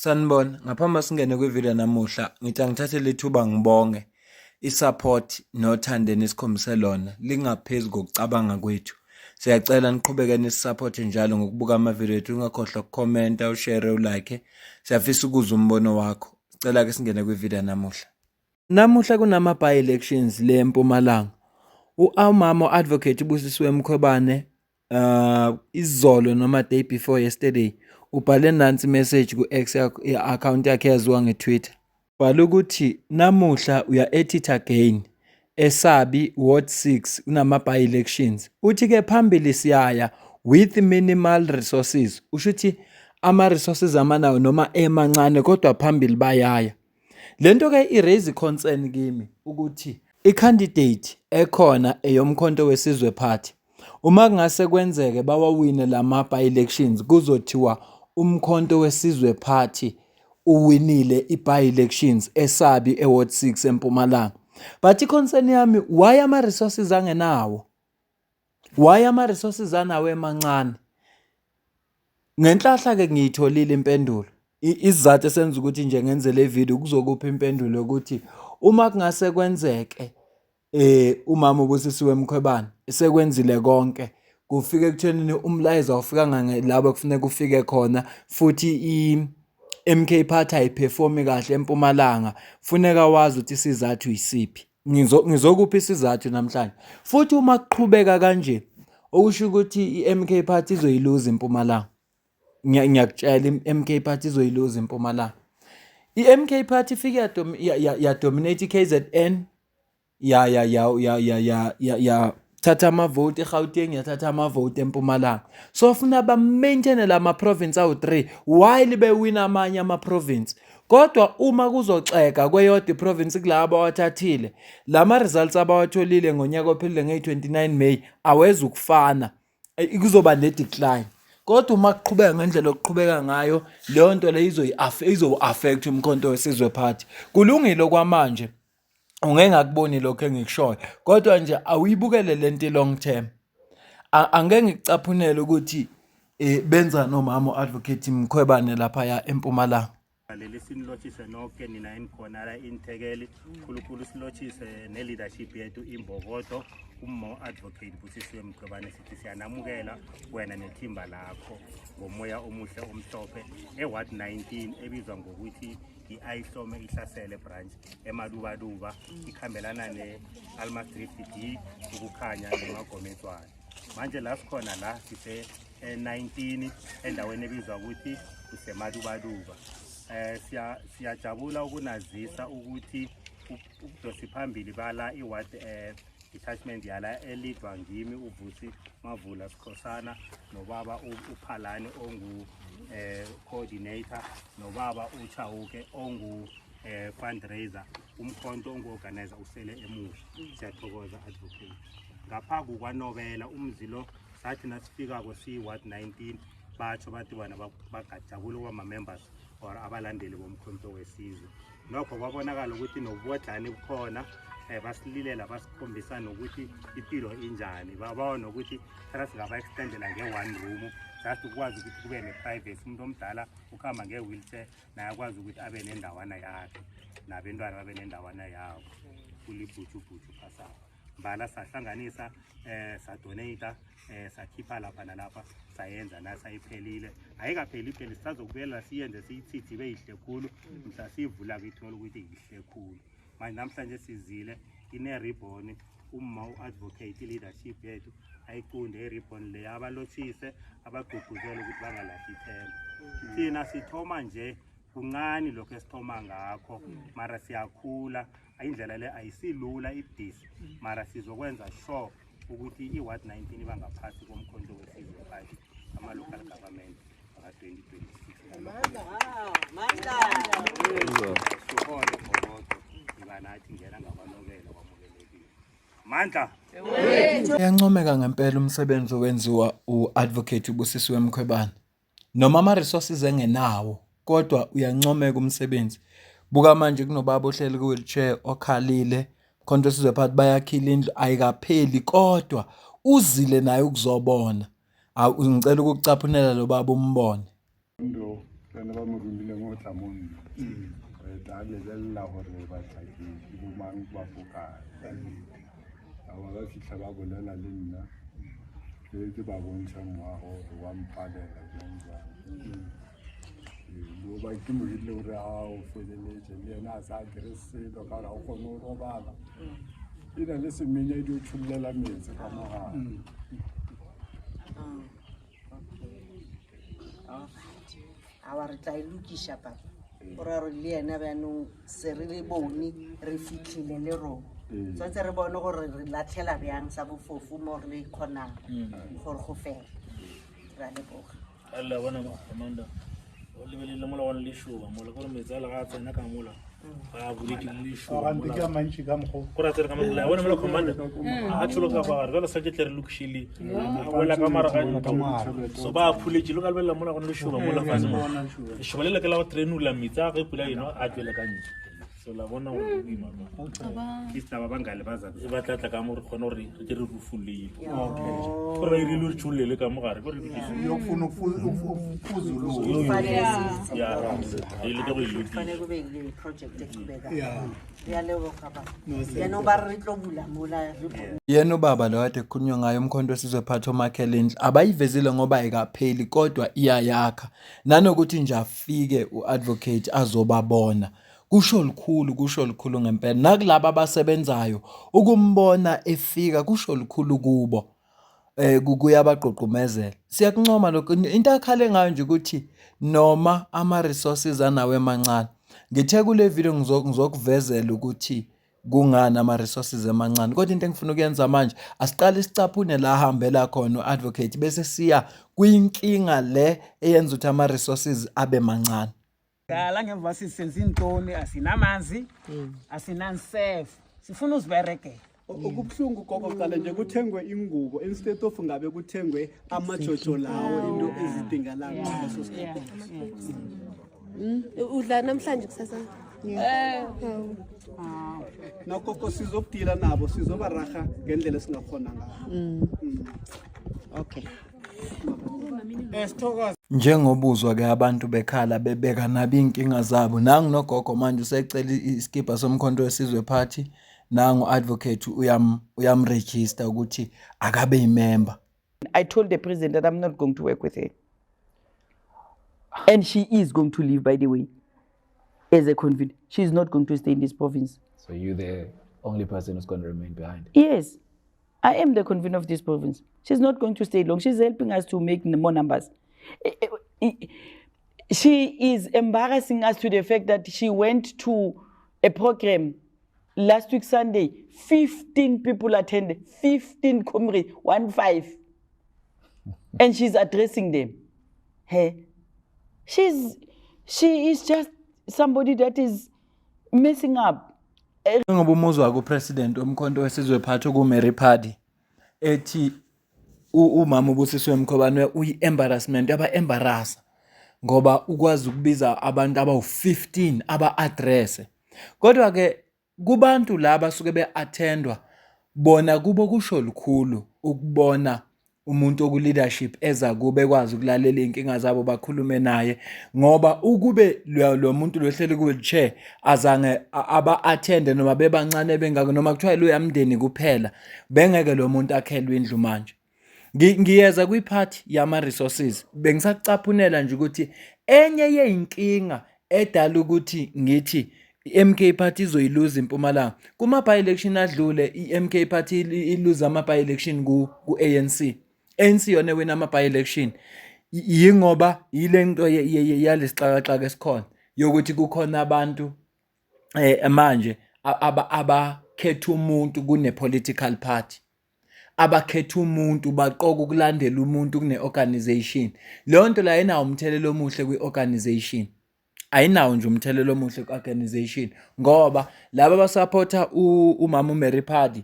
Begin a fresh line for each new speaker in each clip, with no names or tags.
Sanibona, ngaphambi singene kwivideo namuhla, ngithi angithathe lethuba ngibonge i-support nothando enikhombise lona lingaphezu kokucabanga kwethu. Siyacela niqhubeke nisiphote njalo ngokubuka amavidiyo ethu, ungakhohlwa ukukhomenta, ushare, ulike. Siyafisa ukuzwa umbono wakho. Sicela ke singene kwivideo namuhla. Namuhla kunama by-elections le eMpumalanga. Umama advocate uBusisiwe Mkhwebane izolo noma day before yesterday ubhale nansi message ku-X account yakhe yaziwa ngeTwitter. Bhala ukuthi namuhla uya-edit again eSabi Ward 6 kunama by-elections. Uthi ke phambili siyaya with minimal resources. Usho ukuthi ama-resources amanayo noma emancane kodwa phambili bayaya. Lento ke i-raise concern kimi ukuthi i-candidate ekhona eyomkhonto wesizwe party uma kungase kwenzeke bawawine lama by-elections kuzothiwa umkhonto wesizwe party uwinile i-by-elections eSabi eWard 6 eMpumalanga. But i-concern yami, why ama-resources angenawo? Why ama-resources anawo emancane? Ngenhlahla ke ngiyitholile impendulo. Isizathu esenza ukuthi nje ngenze le video kuzokupha impendulo ukuthi uma kungase kwenzeke umama uBusisiwe Mkhwebane sekwenzile konke kufike ekuthenini umlayezo awufikanga labo kufuneka ufike khona futhi i-MK Party ayiperformi kahle eMpumalanga, funeka wazi ukuthi isizathu yisiphi. Ngizokupha isizathu namhlanje. Futhi uma kuqhubeka kanje okusho ukuthi i-MK Party izoyiluza eMpumalanga. Ngiyakutshela i-MK Party izoyiluza eMpumalanga. I-MK Party ifike ya-dominate i-KZN, thatha amavote eGauteng, yathatha amavote eMpumalanga. So funa ba-maintain lama province awu-3 while bewina amanye ama-province. Kodwa uma kuzoxeka kweyodwa i-province kulabo awathathile, lama results abawatholile ngonyaka ophelile nge-29 May aweza ukufana, kuzoba ne-decline. Kodwa uma kuqhubeka ngendlela yokuqhubeka ngayo, leyo nto le izo-affect umkhonto wesizwe party. Kulungile kwamanje, ungeke ngakuboni lokho engikushoyo, kodwa nje awuyibukele lento long term. Angeke ngikucaphunele ukuthi benza nomama advocate Mkhwebane lapha ya eMpumalanga.
Leli sinilotshise nonke nina enikhona la inthekeli, khulukhulu silotshise ne-leadership yethu imbokodo, advocate Busisiwe Mkhwebane, sithi siyanamukela wena nethimba lakho ngomoya omuhle omhlophe eWard 19 ebizwa ngokuthi i-Ayihlome Ihlasele branch eMalubaluba, ikhambelana ne-Almas Drift D ukukhanya neMagomedzwana. Manje la sikhona la sise 19 endaweni ebizwa ukuthi kusemalubaluba. Siyajabula ukunazisa ukuthi ubudosi phambili bala iWard detachment yala elidwa ngimi uVusi Mavula Sikhosana nobaba uPhalane ongu coordinator nobaba uChauke ongu fundraiser, umkhonto ongu-organizer usele emuva. Siyathokoza advocate. Ngapha kukwanobela umzilo sathi nasifika kwesi-Ward 19 batsho bathi bona bagajabula kwama-members or abalandeli bomkhonto wesizwe. Nokho kwabonakala ukuthi nobudlane bukhona, basililela basikhombisa nokuthi impilo injani, babona ukuthi thina singaba-extendela nge-one room just ukwazi ukuthi kube ne-privacy. Umuntu omdala ukuhamba nge-wheelchair naye akwazi ukuthi abe nendawana yakhe nabentwana babe nendawana yabo kulibhutshubhutshu phasapha. Mbala sahlanganisa, sadonata, sakhipha lapha nalapha, sayenza nasayiphelile. Ayikapheli ipheli, sisazokubuyela siyenze siyithithi ibe yihle khulu, mhla siyivula kwithola ukuthi yihle khulu. Manje namhlanje sizile ine-ribbon, advocate leadership yethu ayiqunde i-ribbon le abalotshise abagqugquzela ukuthi bangalahli ithemba. Thina sithoma nje kuncane lokho esithoma ngakho, mara siyakhula. Indlela le ayisilula ibudisi, mara sizokwenza sure ukuthi i-Ward 19 iba ngaphansi komkhonto wesizwe party ama-local government aka-2026. Suhole Mbokodo, ibanathi ngena ngabanobela kwamukelekile. Mandla.
Uyancomeka ngempela umsebenzi owenziwa u-advocate uBusisiwe Mkhwebane. Noma ama-resources engenawo, kodwa uyancomeka umsebenzi. Buka manje kunobaba ohleli ku-wheelchair okhalile, khonto wesizwe party bayakhila indlu ayikapheli, kodwa uzile naye ukuzobona. Ngicela ukucaphunela lo baba umbone.
kana ba mo rumileng o tla mo nna re tla lebella hore ba tlake ke bo mang ba fokae ba ba fihla ba bolela le nna ke ba bontsha moago wa mpalela jang lo ba ke mo ile hore a o feleletse le yena a sa dire selo ka ra o kgone ho robala ina le semenya di o tshullela metsi ka mogala
awa re tla ilukisha papa ora re le yena banong se re le bone re fitlhile le rona tshwantse re bone gore re latlhela bjang sa bofofu mo re kgonang gore go fela ra leboga
alla bona commander o lebelele mola wa le showa mola gore metsa la ga tsena ka mola ba buletse le showa
ga ke mantši ka mgo
go ra tsena ka mola bona mola commander a tsholo ka ba re sa ke tle re lokishile wala ka mara ga so ba phuletse lo ka lebella mola go le showa mola fa se mo showa le ke la train ula mitsa ga pula eno a tswela ka ntle so la bona go ima
ke taba bangale baza
e batla tla ka mo re khona re ke re rufulile gore ba ile lo tshulele ka mo gare gore
yofuna ukufuzulu
ya ile ke go ile
fane go be le project eqhubeka ya leboga papa yena ba re tlo bula mola re
yena ubaba lo kade kukhulunywa ngayo umkhonto wesizwe phatho uMakhelendle abayivezile ngoba ayikapheli kodwa iyayakha nanokuthi nje afike uadvocate azobabona kusho likhulu ngempela nakulabo abasebenzayo ukumbona efika kusho likhulu kubo kuyabaqoqumezela siyakuncoma lokho into akhale ngayo nje ukuthi noma ama resources anawe emancane ngithe kule video ngizokuvezela ukuthi kungani ama resources emancane kodwa into engifuna ukuyenza manje asiqale sicaphune la hambela khona uadvocate bese siya kwinkinga le eyenza ukuthi ama resources abe mancane
Dala ngemva sisenza intoni asinamanzi asinansefu sifuna uziberekela
okubuhlungu gogo qala nje kuthengwe ingubo instead of ngabe kuthengwe amajojo lawo into ezidingalayo leso sikhathi
udla namhlanje kusasa
nakho sizokudila nabo sizobaraga ngendlela esingakhona ngayo
okay
njengobuzwa ke abantu bekhala bebeka nabi inkinga zabo nangu nogogo manje usecela iskipa somkhonto wesizwe party nangu advocate uyamregister ukuthi akabe imember.
I told the president that I'm not going to work with her. And she is going to leave, by the way, as a convener. She's not going to stay in this province.
So you're the only person who's going to remain behind?
Yes. I am the convener of this province. She's not going to stay long. She's helping us to make more numbers. She is embarrassing us to the fact that she went to a program last week Sunday. 15 people attended. 15 comrades, 15. And she's addressing them. Hey, she is just somebody that is messing up.
Ngoba umuzwa ku president omkhonto wesizwe phatho ku Mary Padi ethi umama uBusiswe Mkhobane uyi-embarrassment aba-embarrassa ngoba ukwazi ukubiza abantu abawu-15 aba-address kodwa ke kubantu laba suke be-attendwa bona kubo kusho likhulu ukubona umuntu oku-leadership eza kube kwazi ukulalela inkinga zabo bakhulume naye ngoba ukube lo muntu lohleli ku-wheelchair azange aba-attende noma bebancane bengako noma kuthiwa lo yamndeni kuphela bengeke lo muntu akhelwe indlu manje. Ngiyeza kwiphathi yama-resources bengisacaphunela nje ukuthi enye yeyinkinga edala ukuthi ngithi i-MK Party izoyiluza iMpumalanga kuma-by-election adlule i-MK Party iluza ama-by-election ku-ANC. ANC yona wena ama-by-election yingoba yile nto yalesixakaxaka esikhona yokuthi kukhona abantu manje abakhetha umuntu kune-political party abakhetha umuntu baqoka ukulandela umuntu kune-organization. Leyo nto la ayinawo umthelelo omuhle kwi-organization, ayinawo nje umthelelo omuhle kwi-organization ngoba laba abasupporta umama uMary Padi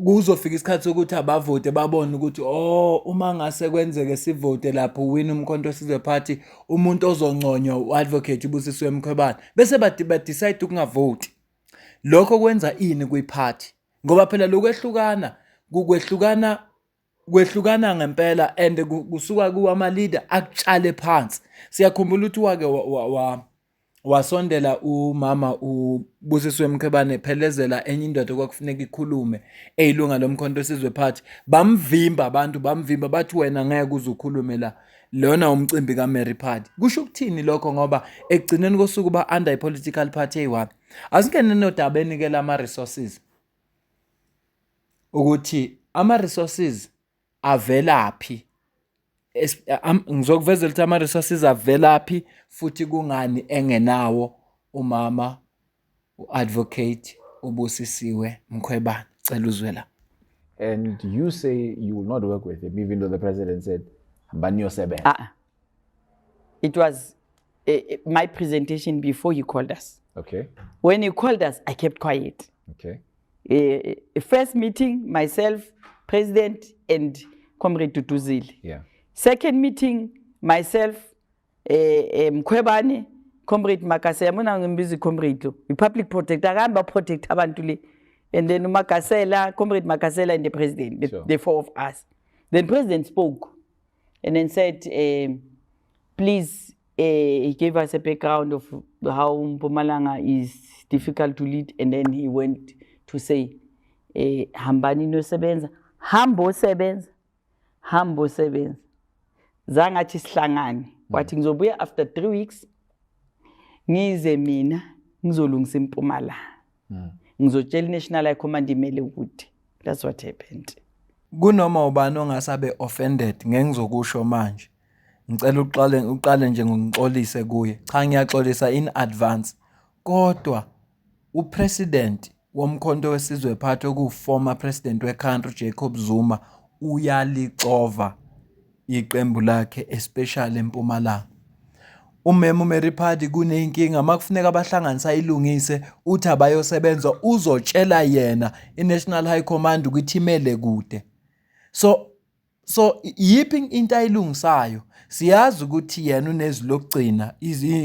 kuzofika isikhathi sokuthi abavote babone ukuthi uma ngase kwenzeke sivote lapho wina umkhonto wesizwe party umuntu ozonconywa uadvocate uBusiswe Mkhobane bese badecide ukungavoti. Lokho kwenza ini kwiparty ngoba phela lokwehlukana kwehlukana ngempela and kusuka kuwama leader akutshale phansi. Siyakhumbula ukuthi wake wasondela umama uBusisiwe Mkhwebane phelezela enye indoda okwakufuneka ikhulume eyilunga lomkhonto wesizwe party, bamvimba abantu, bamvimba bathi wena ngeke uzukhulume la, lona umcimbi kaMary Party. Kusho ukuthini lokho? Ngoba ekugcineni kosuku ba under political party eyi-one. Asingene nodabeni ke lama resources ukuthi ama resources avelaphi, ngizokuvezela ukuthi ama resources avelaphi futhi kungani engenawo umama uadvocate uBusisiwe Mkhwebane. Cela uzwe la.
And you say you will not work with him, even though the president said, Banyo Sebe.
It was my presentation before you called us.
Okay.
When you called us, I kept quiet.
Okay.
First meeting, myself, president, and Comrade Tutuzile.
Yeah.
Second meeting, myself, Mkhwebane, Comrade Makasela, muna ngimbizi Comrade lo, public protector, akamba protect abantu le. And then Makasela, Comrade Makasela and the president, the four of us. Then president spoke and then said, please, he gave us a background of how Mpumalanga is difficult to lead, and then he went to say, hambani no sebenza, hambo sebenza, hambo sebenza. Zangathi sihlangane. Wathi ngizobuya after 3 weeks, ngize mina, ngizolungisa iMpumalanga. Ngizotshela iNational High Command imele ukuthi. That's what happened.
Kunoma ubani ongasabe offended ngengizokusho manje. Ngicela uqale nje ngixolise kuye. Cha ngiyaxolisa in advance. Kodwa upresident womkhonto wesizwe party okuformer president weCountry Jacob Zuma uyalicova iqembu lakhe especially eMpumalanga. Umema uMary Party kunenkinga makufuneka abahlanganisa ilungise uthi abayosebenza uzotshela yena iNational High Command ukuthi imele kude. So yipi into ayilungisayo? Siyazi ukuthi yena unezilokugcina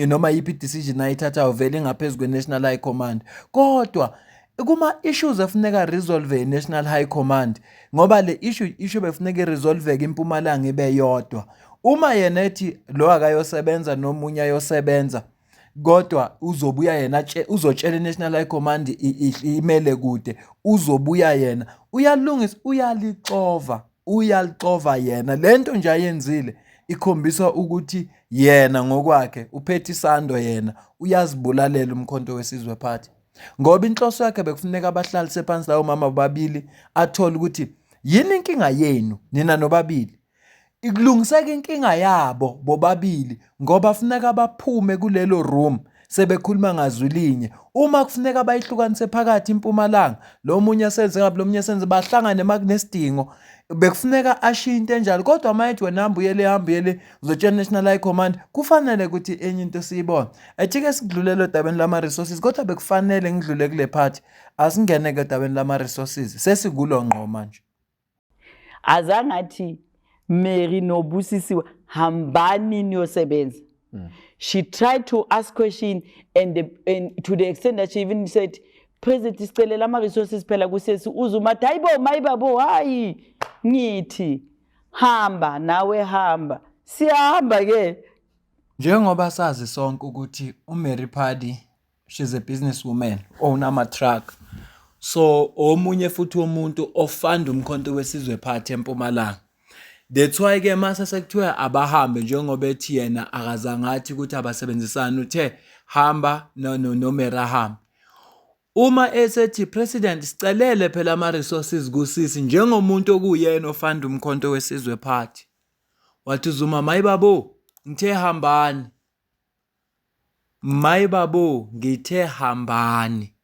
noma yipi decision ayithatha uvele ngaphezulu kweNational High Command. Kodwa kuma issues efuneka resolve iNational High Command ngoba le issue befuneka resolve eMpumalanga ibe yodwa. Uma yena ethi lo akayosebenza nomunye ayosebenza kodwa uzobuya yena uzotshela iNational High Command imele kude, uzobuya yena uyalungisa, uyalicova yena. Lento nje ayenzile ikhombisa ukuthi yena ngokwakhe uphethe isando, yena uyazibulalela umkhonto wesizwe party. Ngoba inhloso yakhe bekufuneka abahlalise phansi lawo mama babili athola ukuthi yini inkinga yenu nina nobabili, ikulungiseka inkinga yabo bobabili, ngoba kufuneka baphume kulelo room sebekhuluma ngazwilinye. Uma kufuneka bayihlukanise phakathi iMpumalanga, lo munye asenze ngabe lo munye asenze, bahlangane makunesidingo, bekufuneka ashinte njalo. Kodwa mayithi wena hamba uyele uzotshela National High Command, kufanele ukuthi enye into siyibone. Ethike sikudlulele odabeni lama resources, kodwa bekufanele ngidlule kule party, asingene ke odabeni lama resources, sesikulo ngqo manje.
Azangathi Mary noBusisiwe hambani niyosebenza. She tried to ask question and to the extent that she even said, President isicelela ama resources phela kusesi uzuma hayibo mayibabo hayi ngithi hamba nawe hamba, siyahamba ke.
Njengoba sazi sonke ukuthi uMary Party, she's a businesswoman, own ama truck. So omunye futhi umuntu ofanda umkhonto wesizwe party eMpumalanga. That's why ke mase sekuthiwa abahambe njengoba ethi yena akazangathi ukuthi abasebenzisana, uthe hamba no Mera hamba. Uma esethi president sicelele phela ama resources kusisi njengomuntu okuyena ofanda umkhonto wesizwe party, wathi Zuma mayibabo ngithe hambani, mayibabo ngithe hambani.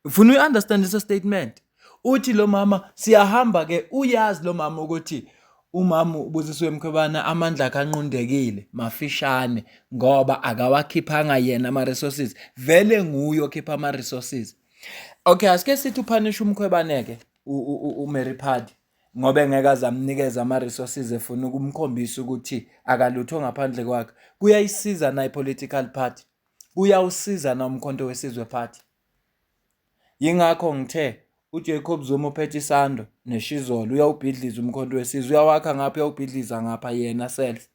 Ufuna uunderstand this statement? Uthi lo mama siyahamba ke, uyazi lo mama ukuthi umama uBusisiwe Mkhwebane amandla akanqundekile mafishane ngoba akawakhiphanga yena ama resources, vele nguye okhipha ama resources. Okay, asike sithi upunish uMkhwebane ke uMary Party ngoba engeke azamnikeza ama resources efuna ukumkhombisa ukuthi akalutho ngaphandle kwakhe. Kuyayisiza na ipolitical party, kuyawusiza na umkhonto wesizwe party. Yingakho ngithe uJacob Zuma uphethe isando neshizolo uyawubhidliza umkhonto wesizwe uyawakha ngapha uyawubhidliza ngapha yena self.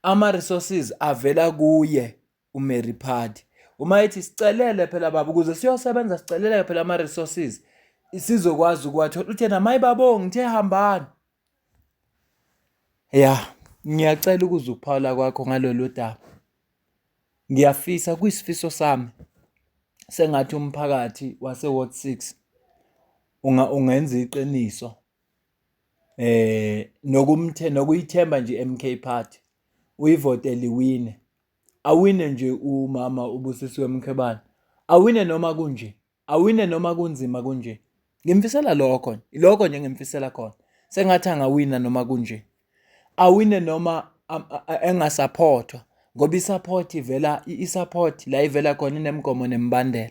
Ama-resources avela kuye uMary Phathi. Uma ethi sicelele phela baba ukuze siyosebenza sicelele phela ama-resources sizokwazi ukuwathola. Uthe namayibabonga ngithe hambani. Ya, ngiyacela ukuza ukuphawula kwakho ngalolu daba. Ngiyafisa kuyisifiso sami sengathi umphakathi wase-Ward 6 ungenza iqiniso nokuyithemba nje MK Party uyivotele iwine. Awine nje umama uBusisiwe Mkhwebane. Awine noma kunje. Awine noma kunzima kunje. Ngimfisela lokho. Ilokho nje ngimfisela khona. Sengathi angawina noma kunje. Awine noma engasupportwa ngoba isupport ivela isupport la ivela khona inemgomo nembandela.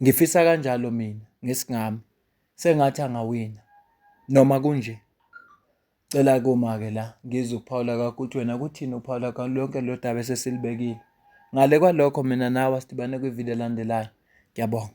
Ngifisa kanjalo mina ngesingami. Sengathi angawina noma kunje. Cela kuma-ke la ngizophawula kakho ukuthi wena kuthini uphawula kakho lonke lo daba esesilibekile. Ngale kwalokho mina nawe sidibane kwivideo elandelayo. Ngiyabonga.